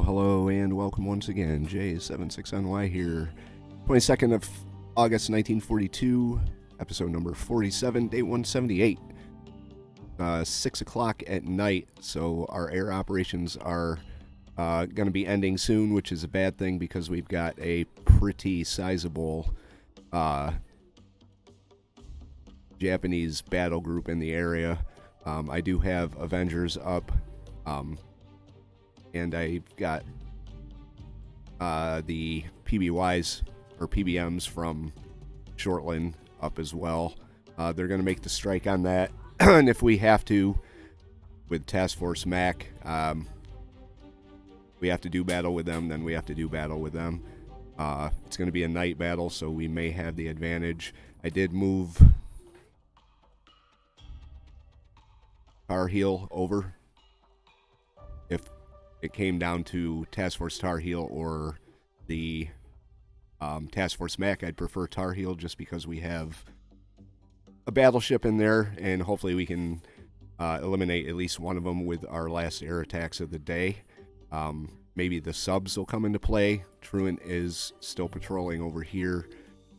Hello, and welcome once again. J76NY here. 22nd of August 1942, episode number 47, day 178. 6 o'clock at night, so our air operations are going to be ending soon, which is a bad thing because we've got a pretty sizable Japanese battle group in the area. I do have Avengers up. And I've got the PBYs, or PBMs from Shortland up as well. They're going to make the strike on that. And if we have to, with Task Force Mac, we have to do battle with them, then we have to do battle with them. It's going to be a night battle, so we may have the advantage. I did move Tar Heel over. If it came down to Task Force Tar Heel or the Task Force Mac, I'd prefer Tar Heel just because we have a battleship in there, and hopefully we can eliminate at least one of them with our last air attacks of the day. Maybe the subs will come into play. Truant is still patrolling over here.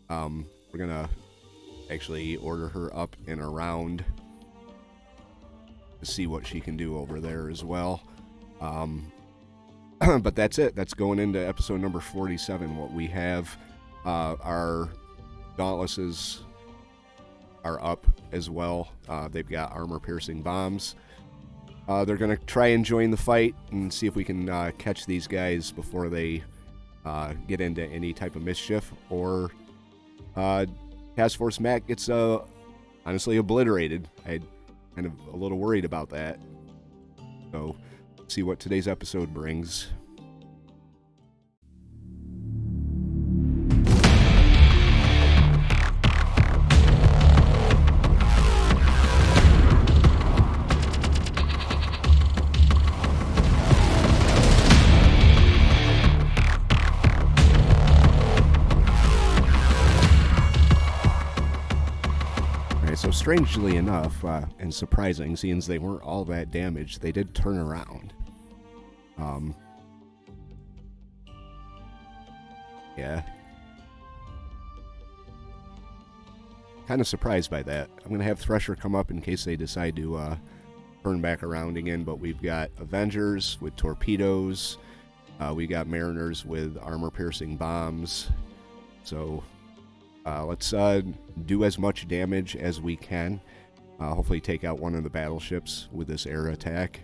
We're going to actually order her up and around to see what she can do over there as well. But that's it. That's going into episode number 47. What we have, our Dauntlesses are up as well. They've got armor-piercing bombs. They're going to try and join the fight and see if we can catch these guys before they get into any type of mischief, or Task Force Mac gets honestly obliterated. I'm kind of a little worried about that. So see what today's episode brings. So strangely enough, and surprising, seeing as they weren't all that damaged, they did turn around. Yeah. Kind of surprised by that. I'm going to have Thresher come up in case they decide to turn back around again, but we've got Avengers with torpedoes. We got Mariners with armor-piercing bombs. So let's do as much damage as we can. Hopefully take out one of the battleships with this air attack.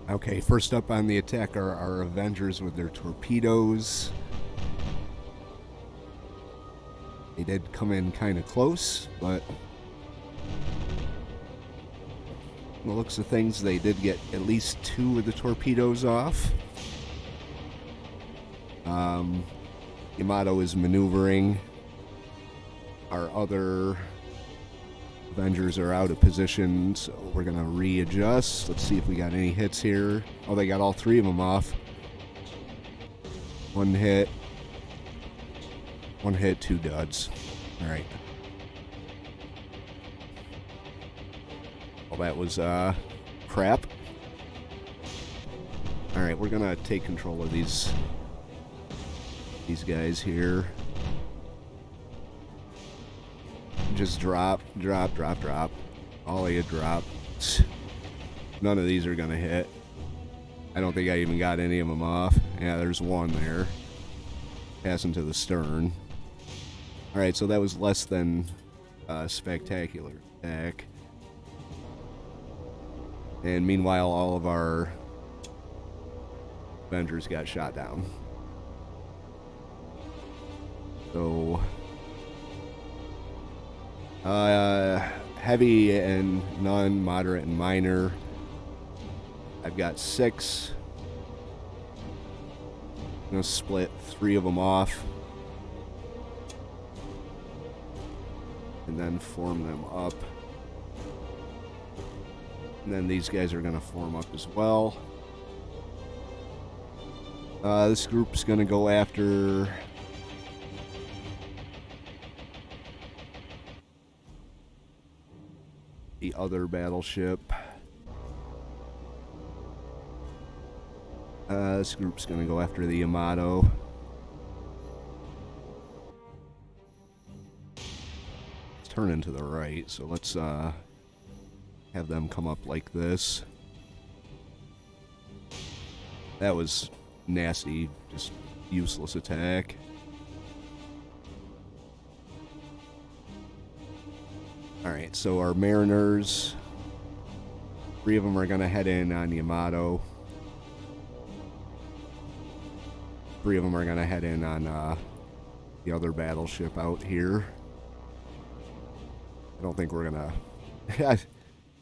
Okay, first up on the attack are our Avengers with their torpedoes. They did come in kind of close, but from the looks of things, they did get at least 2 of the torpedoes off. Yamato is maneuvering. Our other Avengers are out of position, so we're going to readjust. Let's see if we got any hits here. Oh, they got all 3 of them off. One hit, 2 duds. All right. Well, that was crap. All right, we're going to take control of these guys here. Just drop. All of you drop. None of these are going to hit. I don't think I even got any of them off. Yeah, there's one there. Passing to the stern. Alright, so that was less than spectacular attack. And meanwhile, all of our Avengers got shot down. So, heavy and none, moderate and minor. I've got 6. I'm going to split 3 of them off. And then form them up. And then these guys are going to form up as well. This group's going to go after the other battleship. This group's going to go after the Yamato. It's turning to the right, so let's have them come up like this. That was nasty, just useless attack. Alright, so our Mariners, 3 of them are going to head in on Yamato. 3 of them are going to head in on the other battleship out here. I don't think we're going to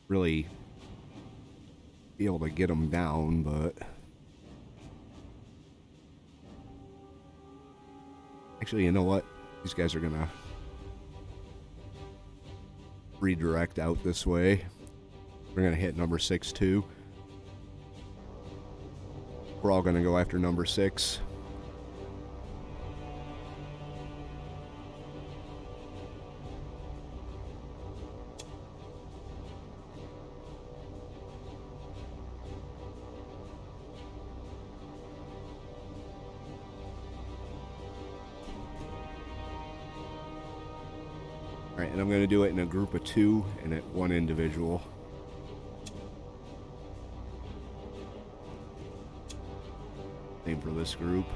really be able to get them down, but actually, you know what? These guys are going to redirect out this way. We're going to hit number 6 too. We're all going to go after number 6. Alright, and I'm going to do it in a group of 2 and at 1 individual. Same for this group.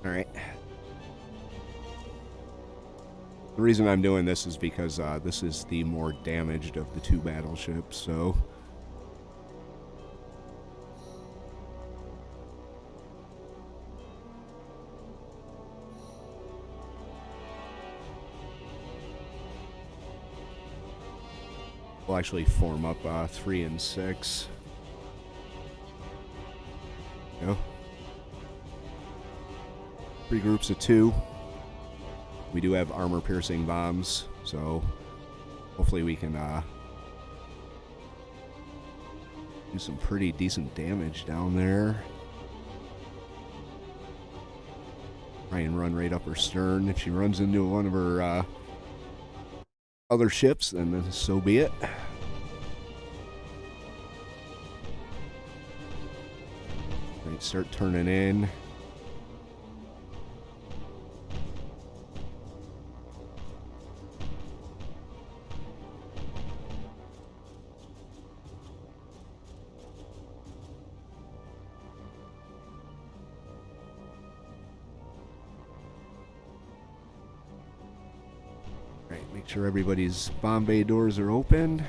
Alright. The reason I'm doing this is because this is the more damaged of the 2 battleships, so we'll actually form up 3 and 6. Go. 3 groups of 2. We do have armor-piercing bombs, so hopefully we can do some pretty decent damage down there. Try and run right up her stern. If she runs into one of her other ships, then so be it. Right, start turning in. Make sure everybody's bomb bay doors are open.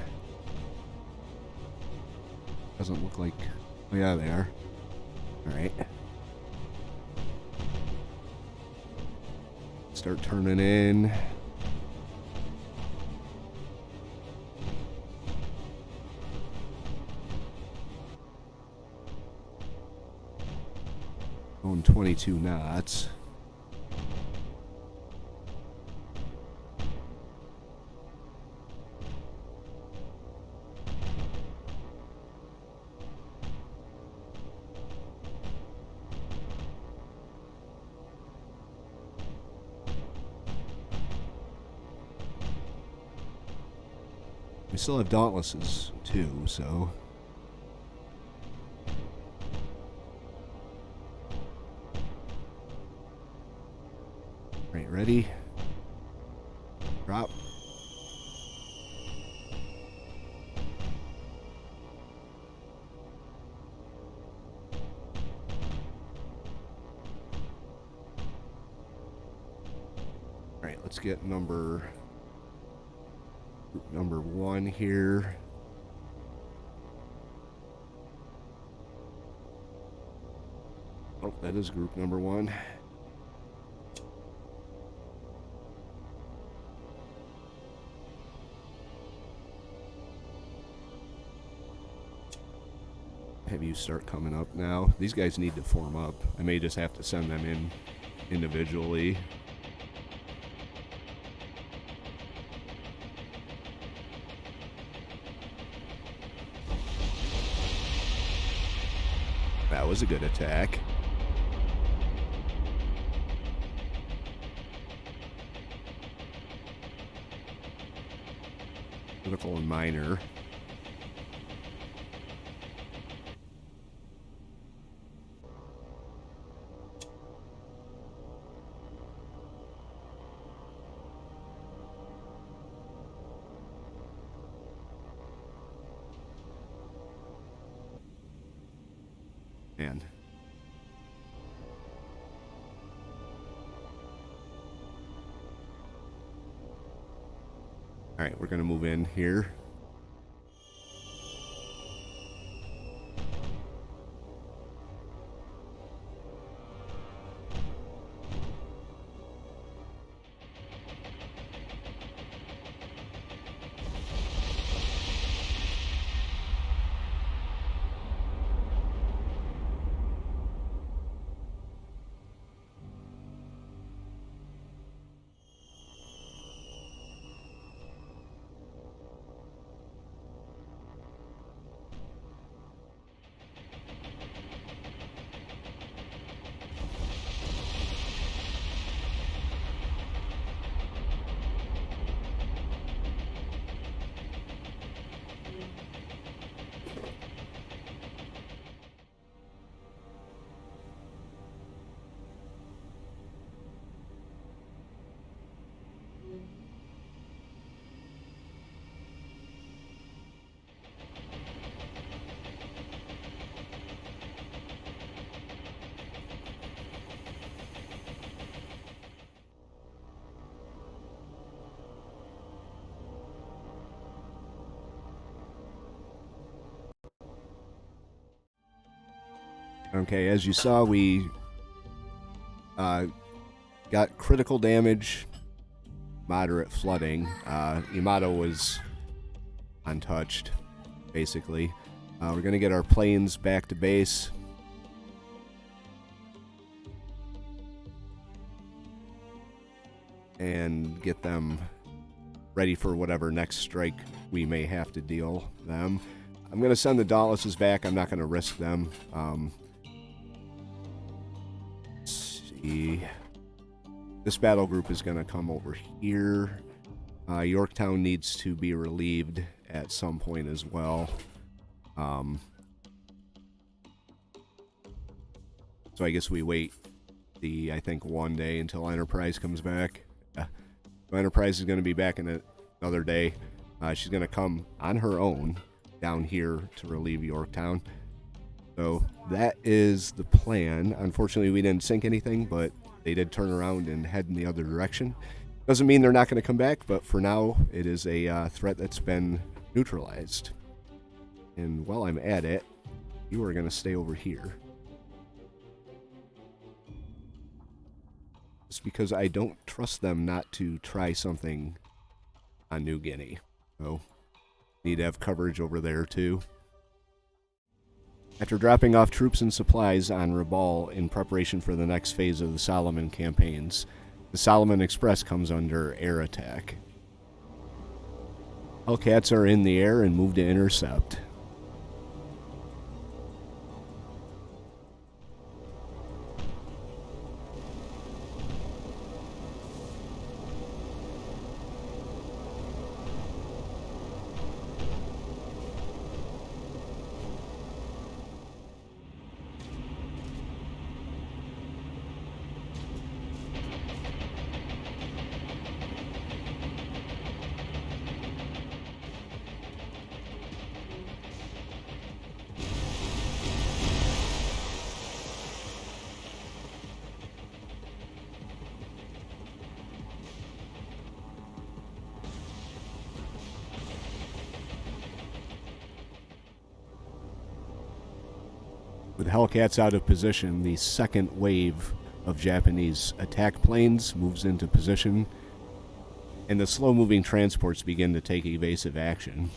Doesn't look like... Oh yeah, they are. Alright. Start turning in. Going 22 knots. We still have Dauntlesses too, so ready. Drop. All right, let's get group number 1 here. Oh, that is group number 1. Have you start coming up now. These guys need to form up. I may just have to send them in individually. That was a good attack. Critical and minor. Man. All right, we're going to move in here. Okay, as you saw, we got critical damage, moderate flooding. Yamato was untouched, basically. We're going to get our planes back to base. And get them ready for whatever next strike we may have to deal them. I'm going to send the Dauntlesses back. I'm not going to risk them. Let's see. This battle group is going to come over here. Yorktown needs to be relieved at some point as well. So I guess we wait I think 1 day until Enterprise comes back. Yeah. So Enterprise is going to be back in another day. She's going to come on her own down here to relieve Yorktown. So that is the plan. Unfortunately, we didn't sink anything, but they did turn around and head in the other direction. Doesn't mean they're not going to come back, but for now, it is a threat that's been neutralized. And while I'm at it, you are going to stay over here. Just because I don't trust them not to try something on New Guinea. So, need to have coverage over there too. After dropping off troops and supplies on Rabaul in preparation for the next phase of the Solomon campaigns, the Solomon Express comes under air attack. Hellcats are in the air and move to intercept. With Hellcats out of position, the second wave of Japanese attack planes moves into position, and the slow-moving transports begin to take evasive action.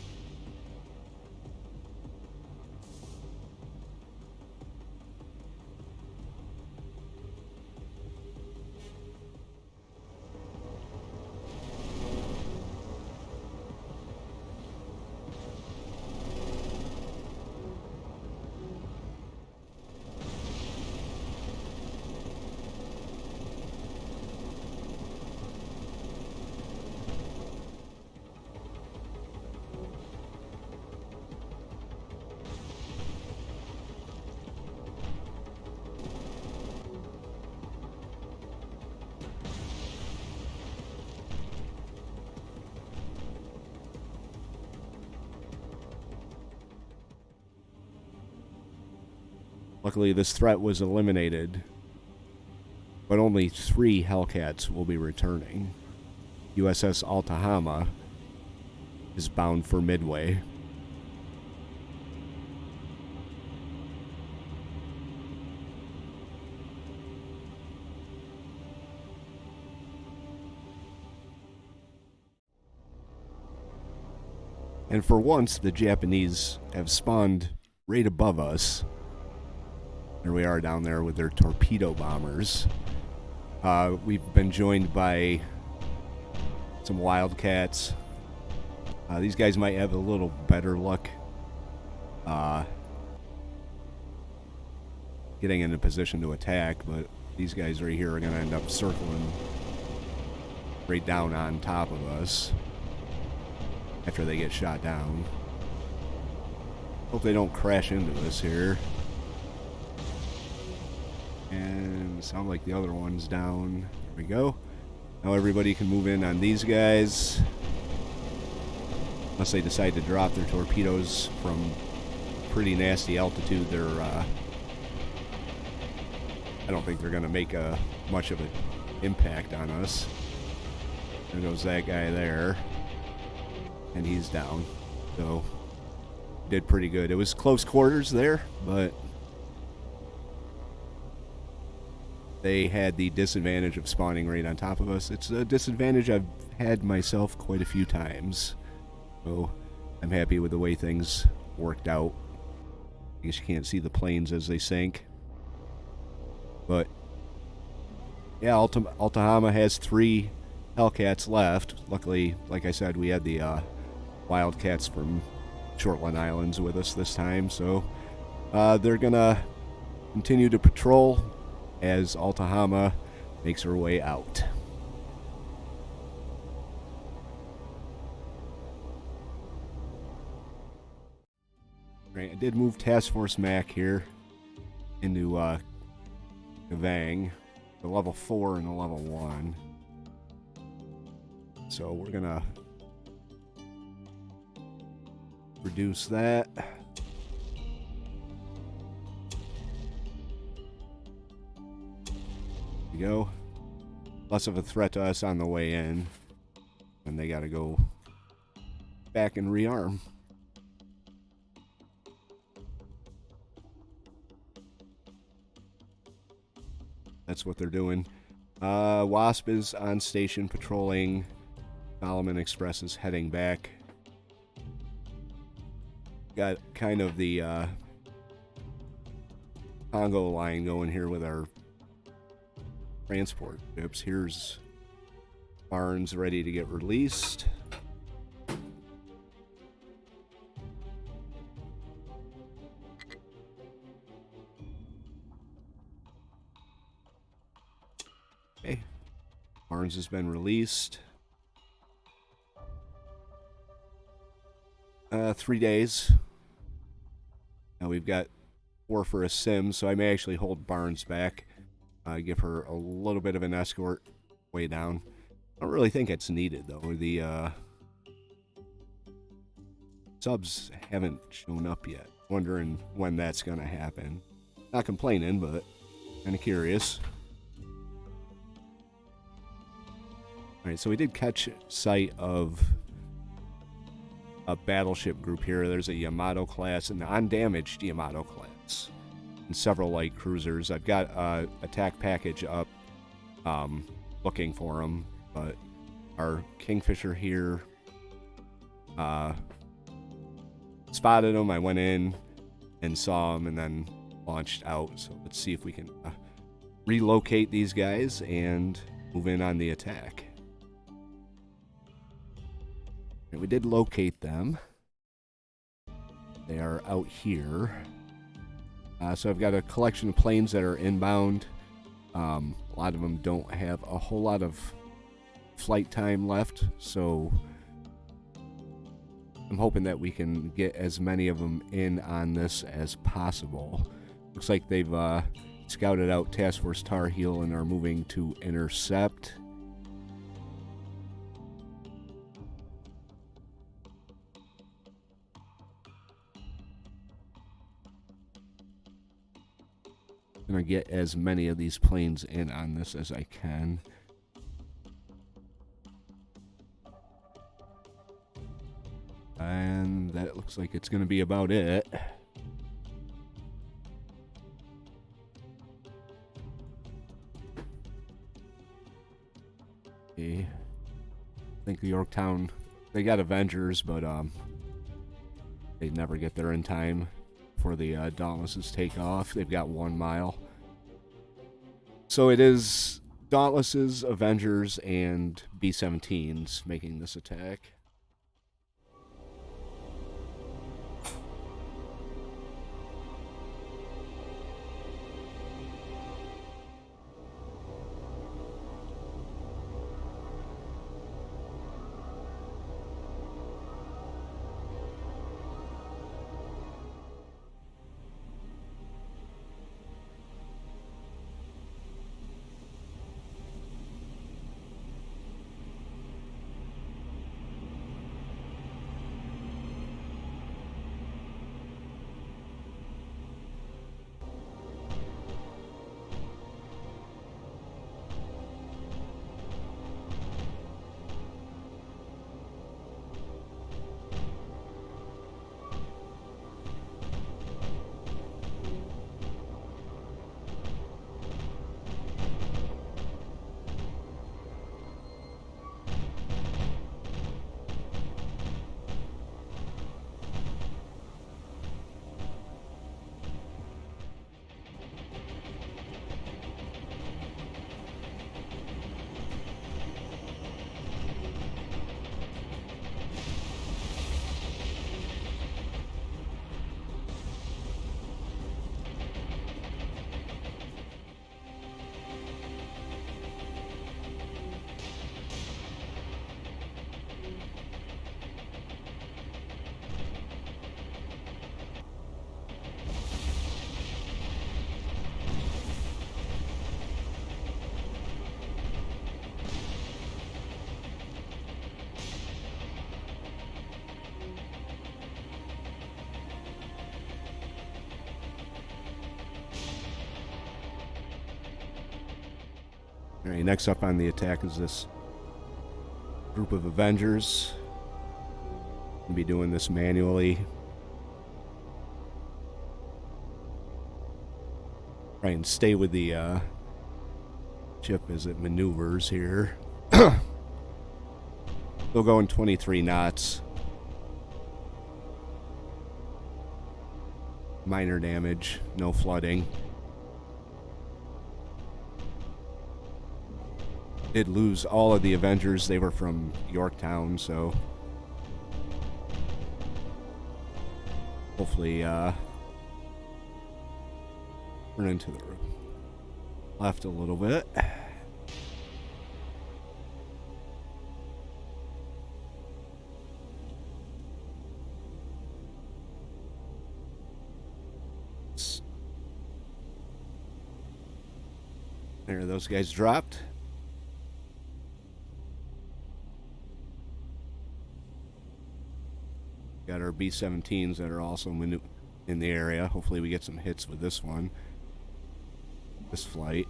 Luckily, this threat was eliminated, but only 3 Hellcats will be returning. USS Altahama is bound for Midway. And for once, the Japanese have spawned right above us. Here we are down there with their torpedo bombers. We've been joined by some Wildcats. These guys might have a little better luck getting in a position to attack, but these guys right here are going to end up circling right down on top of us after they get shot down. Hope they don't crash into us here. And sound like the other one's down. There we go. Now everybody can move in on these guys. Unless they decide to drop their torpedoes from pretty nasty altitude, I don't think they're going to make much of an impact on us. There goes that guy there. And he's down. So, did pretty good. It was close quarters there, but they had the disadvantage of spawning right on top of us. It's a disadvantage I've had myself quite a few times. So I'm happy with the way things worked out. I guess you can't see the planes as they sink. But yeah, Altahama has 3 Hellcats left. Luckily, like I said, we had the Wildcats from Shortland Islands with us this time. So they're going to continue to patrol as Altahama makes her way out. Right, I did move Task Force Mac here into Gavang, the level 4 and the level 1. So we're gonna reduce that. Go. Less of a threat to us on the way in, and they gotta go back and rearm. That's what they're doing. Wasp is on station patrolling. Solomon Express is heading back. Got kind of the Congo line going here with our transport ships. Here's Barnes ready to get released. Okay. Barnes has been released. 3 days. Now we've got 4 for a sim, so I may actually hold Barnes back. Give her a little bit of an escort way down. I don't really think it's needed, though. The subs haven't shown up yet. Wondering when that's going to happen. Not complaining, but kind of curious. Alright, so we did catch sight of a battleship group here. There's a Yamato class, an undamaged Yamato class. and several light cruisers. I've got attack package up looking for them, but our Kingfisher here spotted them. I went in and saw them and then launched out. So let's see if we can relocate these guys and move in on the attack. And we did locate them. They are out here. So I've got a collection of planes that are inbound. A lot of them don't have a whole lot of flight time left, so I'm hoping that we can get as many of them in on this as possible. Looks like they've scouted out Task Force Tar Heel and are moving to intercept. I'm gonna get as many of these planes in on this as I can. And that looks like it's gonna be about it. Okay. I think the Yorktown, they got Avengers, but they never get there in time for the Dauntlesses take off. They've got 1 mile. So it is Dauntlesses, Avengers, and B-17s making this attack. Alright, next up on the attack is this group of Avengers. I'll be doing this manually. Try and stay with the ship as it maneuvers here. They'll go in 23 knots. Minor damage, no flooding. Did lose all of the Avengers. They were from Yorktown, so hopefully turn into the left a little bit. There, those guys dropped. Got our B-17s that are also in the area. Hopefully we get some hits with this one. This flight.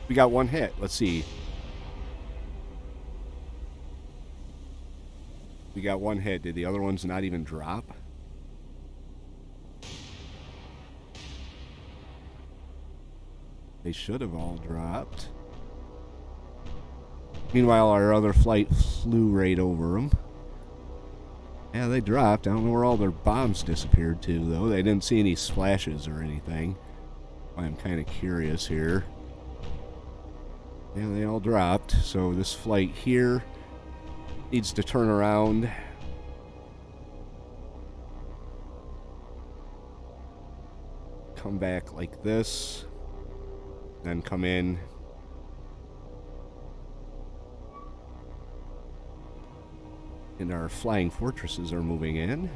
We got one hit. Let's see. We got one hit. Did the other ones not even drop? They should have all dropped. Meanwhile, our other flight flew right over them. Yeah, they dropped. I don't know where all their bombs disappeared to, though. They didn't see any splashes or anything. I'm kind of curious here. Yeah, they all dropped. So this flight here needs to turn around. Come back like this. Then come in. And our flying fortresses are moving in.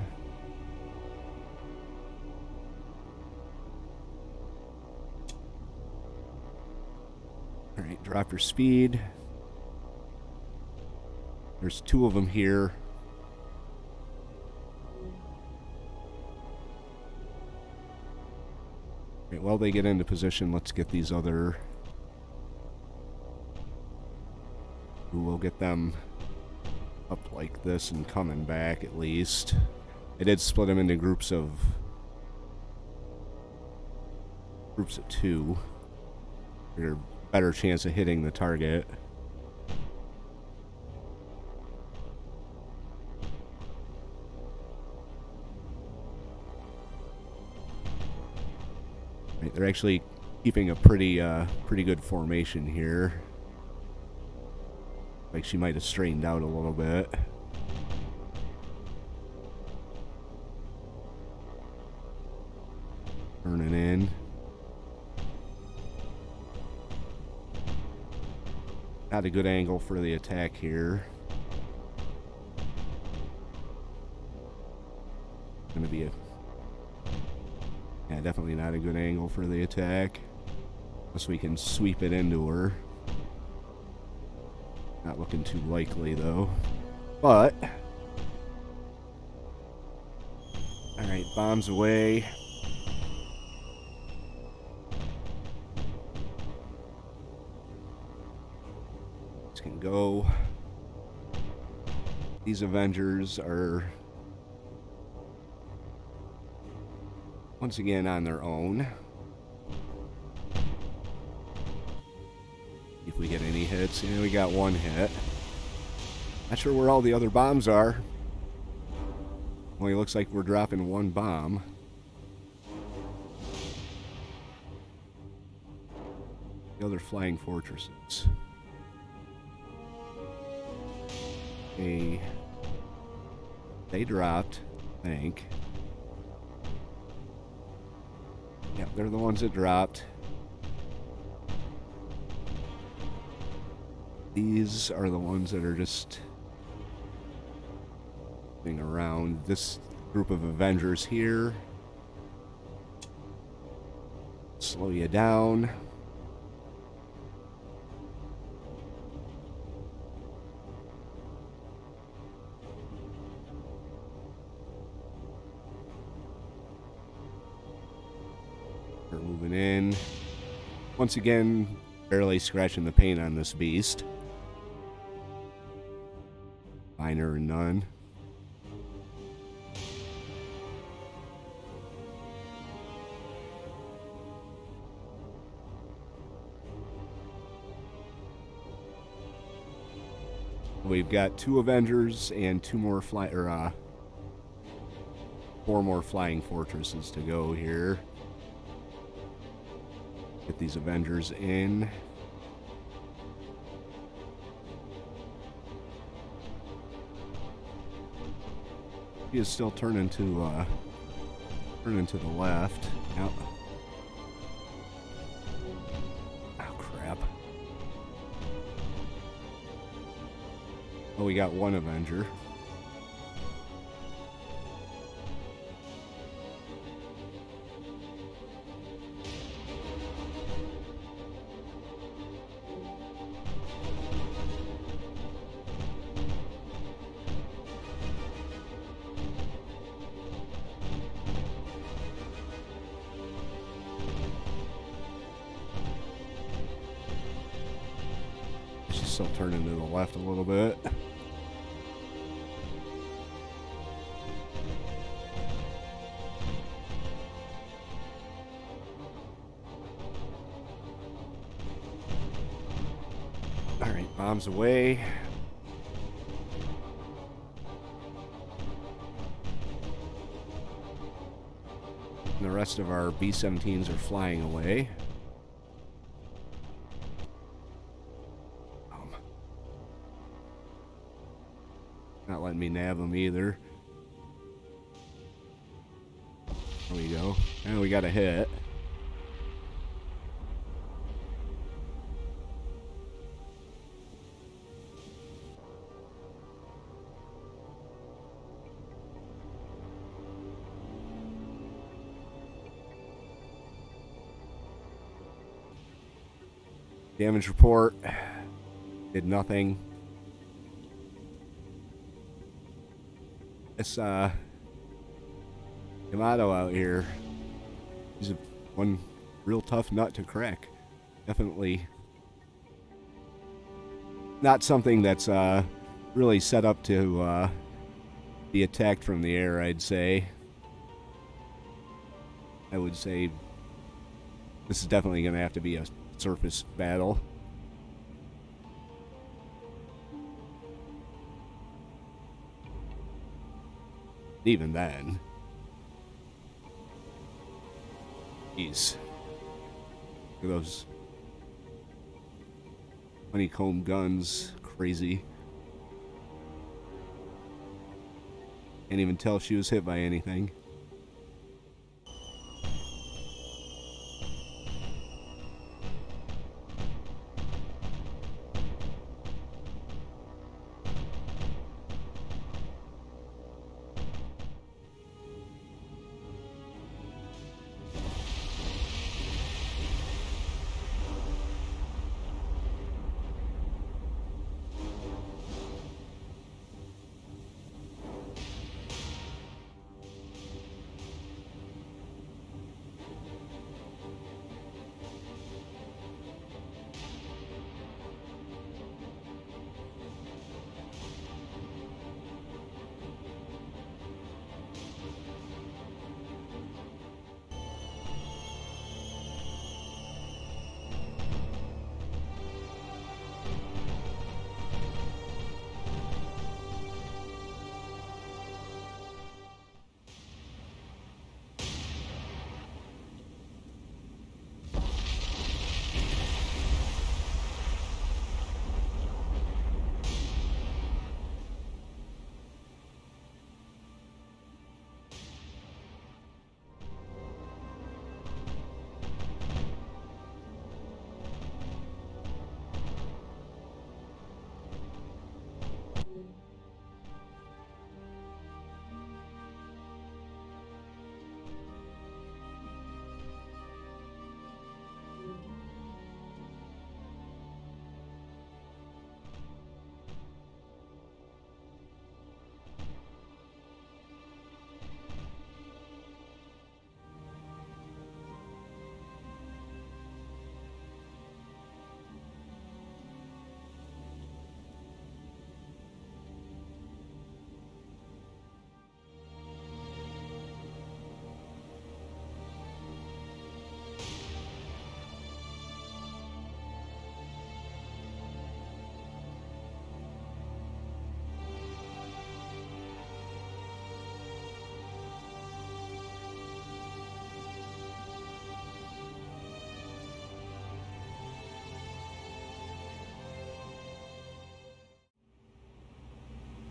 Alright, drop your speed. There's two of them here. Alright, while they get into position, let's get these other... We'll get them up like this and coming back at least. I did split them into groups of 2. For a better chance of hitting the target. Right, they're actually keeping a pretty good formation here. Like she might have straightened out a little bit. Turning in. Not a good angle for the attack here. Gonna be a... Yeah, definitely not a good angle for the attack. Unless we can sweep it into her. Not looking too likely, though. But... Alright, bombs away. This can go. These Avengers are... once again on their own. If we get any hits. Yeah, we got one hit. Not sure where all the other bombs are. Only looks like we're dropping one bomb. The other flying fortresses. Okay. They dropped, I think. Yep, they're the ones that dropped. These are the ones that are just moving around. This group of Avengers here. Slow you down. They're moving in. Once again, barely scratching the paint on this beast. Minor and none. We've got 2 Avengers and 2 more 4 more flying fortresses to go here. Get these Avengers in. He is still turning to the left. Yep. Oh crap. Oh, we got one Avenger. Still turning to the left a little bit. bombs away. And the rest of our B-17s are flying away. Not letting me nab them either. There we go. And we got a hit. Damage report. Did nothing. This Yamato out here, he's one real tough nut to crack. Definitely not something that's really set up to be attacked from the air, I'd say. I would say this is definitely going to have to be a surface battle. Even then. Jeez. Look at those honeycomb guns. Crazy. Can't even tell if she was hit by anything.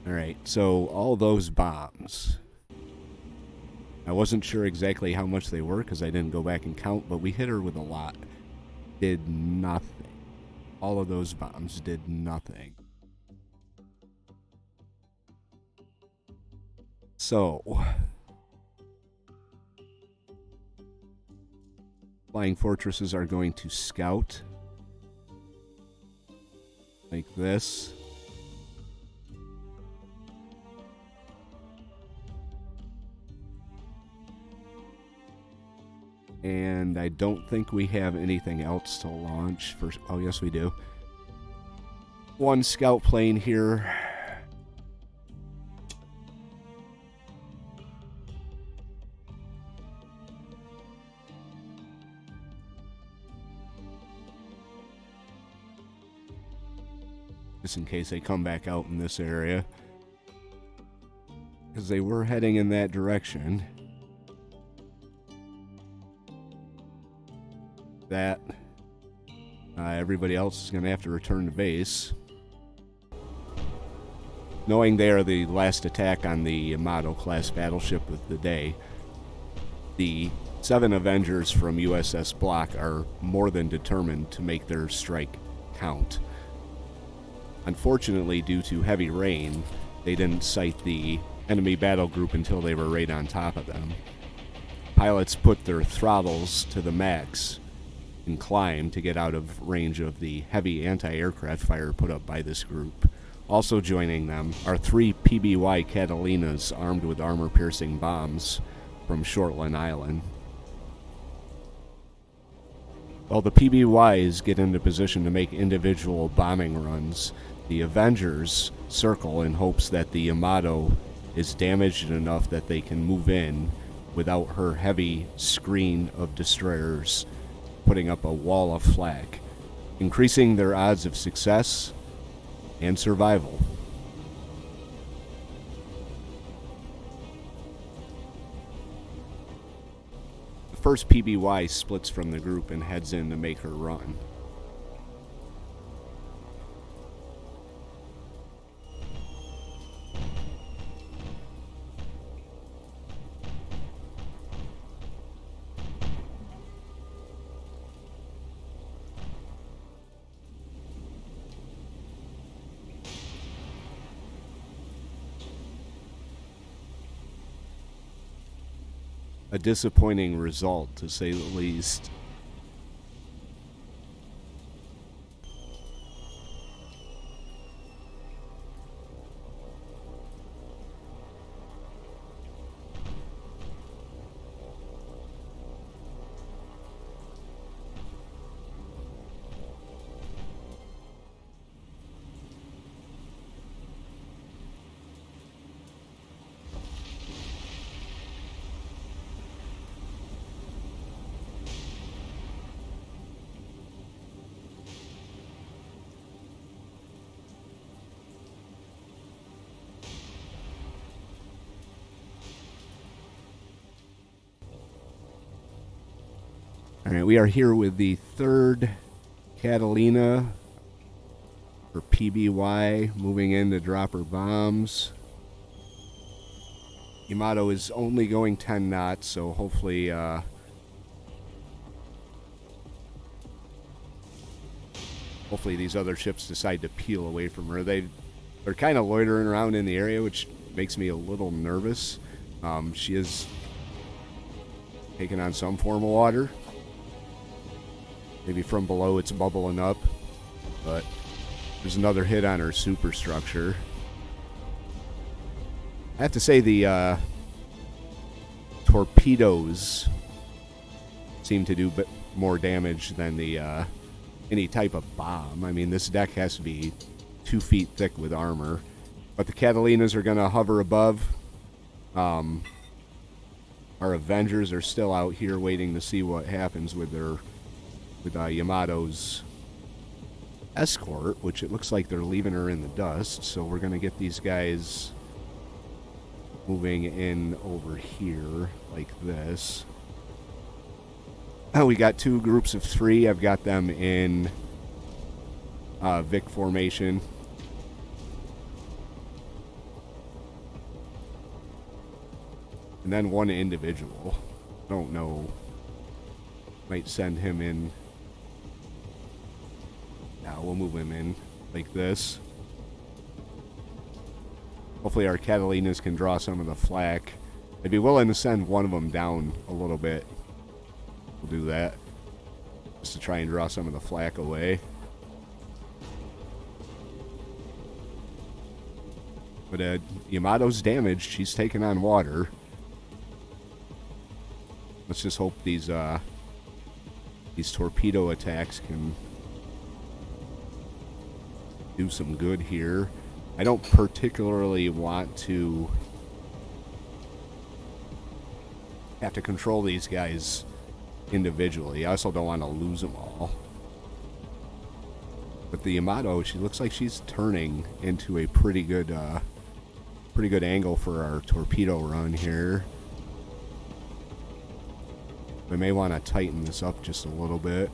Alright, so all those bombs. I wasn't sure exactly how much they were because I didn't go back and count, but we hit her with a lot. Did nothing. All of those bombs did nothing. So, flying fortresses are going to scout like this. And I don't think we have anything else to launch for... Oh, yes, we do. One scout plane here. just in case they come back out in this area, because they were heading in that direction. That everybody else is going to have to return to base. Knowing they are the last attack on the Yamato class battleship of the day, the 7 Avengers from USS Block are more than determined to make their strike count. Unfortunately, due to heavy rain, they didn't sight the enemy battle group until they were right on top of them. Pilots put their throttles to the max and climbed to get out of range of the heavy anti-aircraft fire put up by this group. Also joining them are 3 PBY Catalinas armed with armor-piercing bombs from Shortland Island. While the PBYs get into position to make individual bombing runs, the Avengers circle in hopes that the Yamato is damaged enough that they can move in without her heavy screen of destroyers putting up a wall of flak, increasing their odds of success and survival. The first PBY splits from the group and heads in to make her run. A disappointing result, to say the least. Alright, we are here with the 3rd Catalina, or PBY, moving in to drop her bombs. Yamato is only going 10 knots, so hopefully these other ships decide to peel away from her. They're kind of loitering around in the area, which makes me a little nervous. She is taking on some form of water. Maybe from below it's bubbling up, but there's another hit on her superstructure. I have to say the torpedoes seem to do more damage than the any type of bomb. I mean, this deck has to be 2 feet thick with armor, but the Catalinas are going to hover above. Our Avengers are still out here waiting to see what happens with Yamato's escort, which it looks like they're leaving her in the dust. So we're going to get these guys moving in over here like this. Oh, we got 2 groups of 3. I've got them in Vic formation. And then 1 individual. Don't know. Might send him in. Now we'll move him in like this. Hopefully our Catalinas can draw some of the flak. I'd be willing to send one of them down a little bit. We'll do that. Just to try and draw some of the flak away. But Yamato's damaged. She's taking on water. Let's just hope these torpedo attacks can do some good here. I don't particularly want to have to control these guys individually. I also don't want to lose them all. But the Yamato, she looks like she's turning into a pretty good angle for our torpedo run here. We may want to tighten this up just a little bit.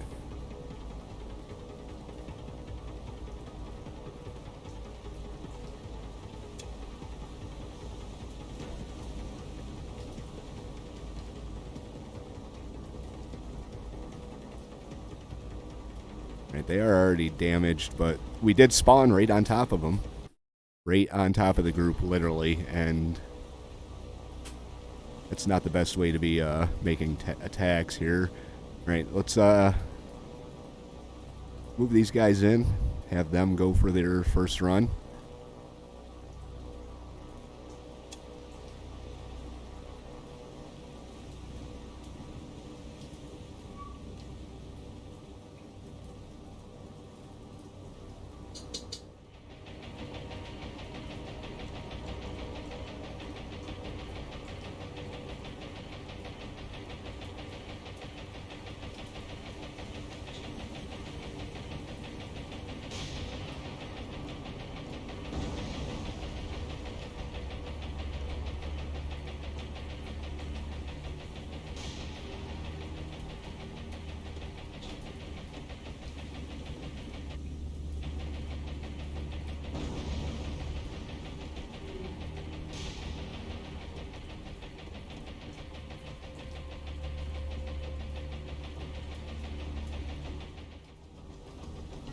Right, they are already damaged, but we did spawn right on top of them. Right on top of the group, literally, and it's not the best way to be making attacks here. Right, let's move these guys in, have them go for their first run.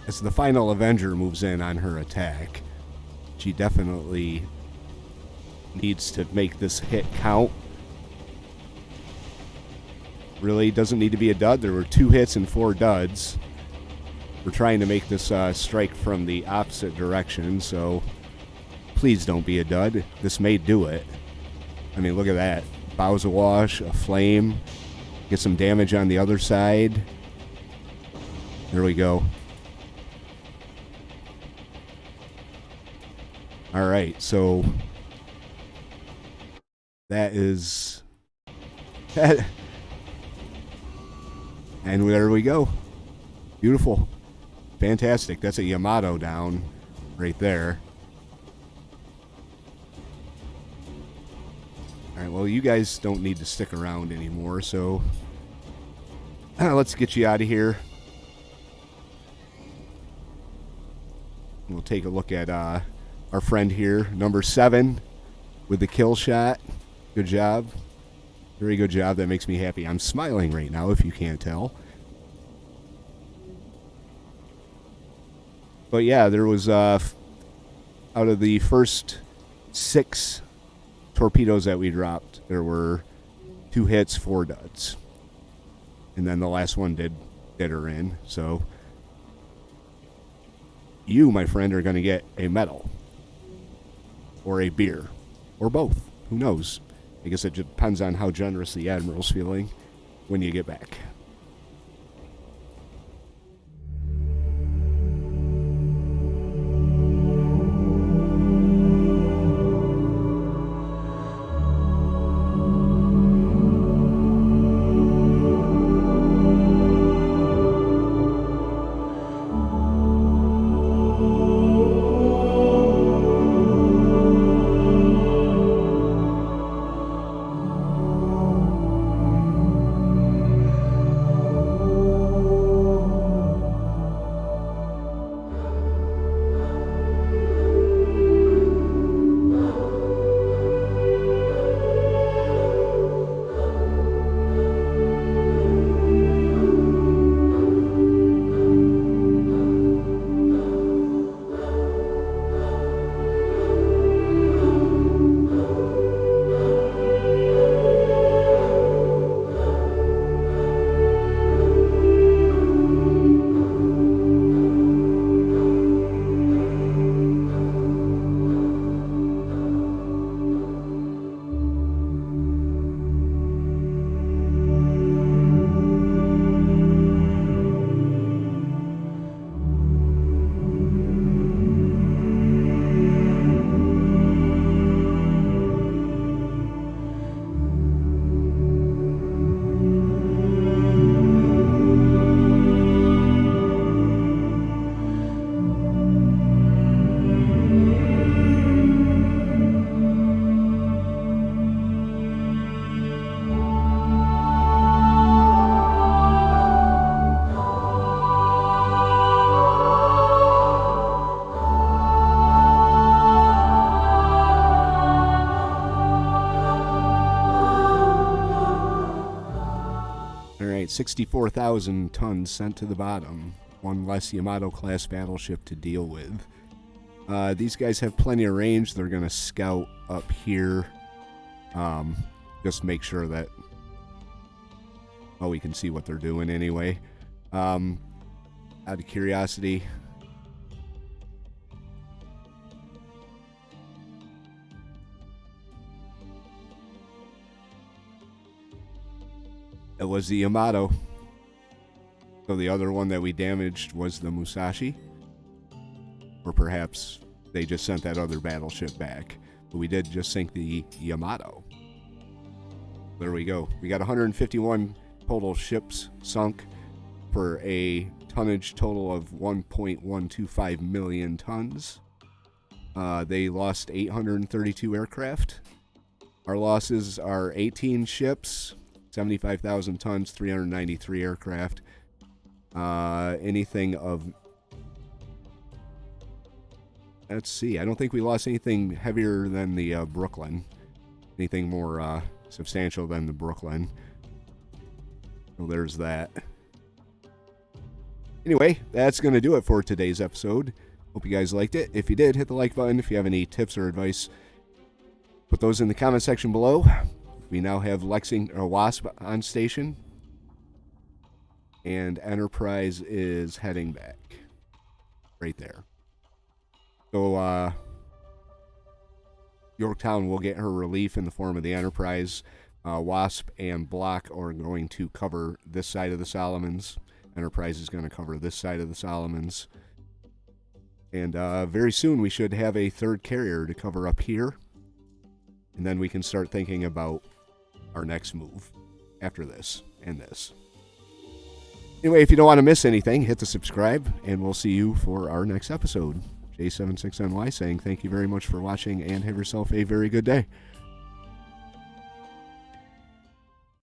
As the final Avenger moves in on her attack, she definitely needs to make this hit count. Really doesn't need to be a dud. There were 2 hits and 4 duds. We're trying to make this strike from the opposite direction, so please don't be a dud. This may do it. I mean, look at that. Bows awash, a flame. Get some damage on the other side. There we go. All right, so that is that. And there we go. Beautiful. Fantastic. That's a Yamato down right there. All right, well, you guys don't need to stick around anymore, so let's get you out of here. We'll take a look at our friend here, number 7, with the kill shot. Good job. Very good job. That makes me happy. I'm smiling right now, if you can't tell. But yeah, there was, out of the first 6 torpedoes that we dropped, there were 2 hits, 4 duds. And then the last one did her in. So you, my friend, are going to get a medal. Or a beer. Or both. Who knows? I guess it depends on how generous the Admiral's feeling when you get back. 64,000 tons sent to the bottom. One less Yamato-class battleship to deal with. These guys have plenty of range. They're going to scout up here. Just make sure that... Oh, we can see what they're doing anyway. Out of curiosity... It was the Yamato. So the other one that we damaged was the Musashi. Or perhaps they just sent that other battleship back. But we did just sink the Yamato. There we go. We got 151 total ships sunk for a tonnage total of 1.125 million tons. They lost 832 aircraft. Our losses are 18 ships, 75,000 tons, 393 aircraft. Anything of... Let's see. I don't think we lost anything heavier than the Brooklyn. Anything more substantial than the Brooklyn. So there's that. Anyway, that's going to do it for today's episode. Hope you guys liked it. If you did, hit the like button. If you have any tips or advice, put those in the comment section below. We now have Wasp on station. And Enterprise is heading back. Right there. So, Yorktown will get her relief in the form of the Enterprise. Wasp and Block are going to cover this side of the Solomons. Enterprise is going to cover this side of the Solomons. And very soon we should have a third carrier to cover up here. And then we can start thinking about our next move after this and this. Anyway, if you don't want to miss anything, hit the subscribe, and we'll see you for our next episode. J76NY saying thank you very much for watching, and have yourself a very good day.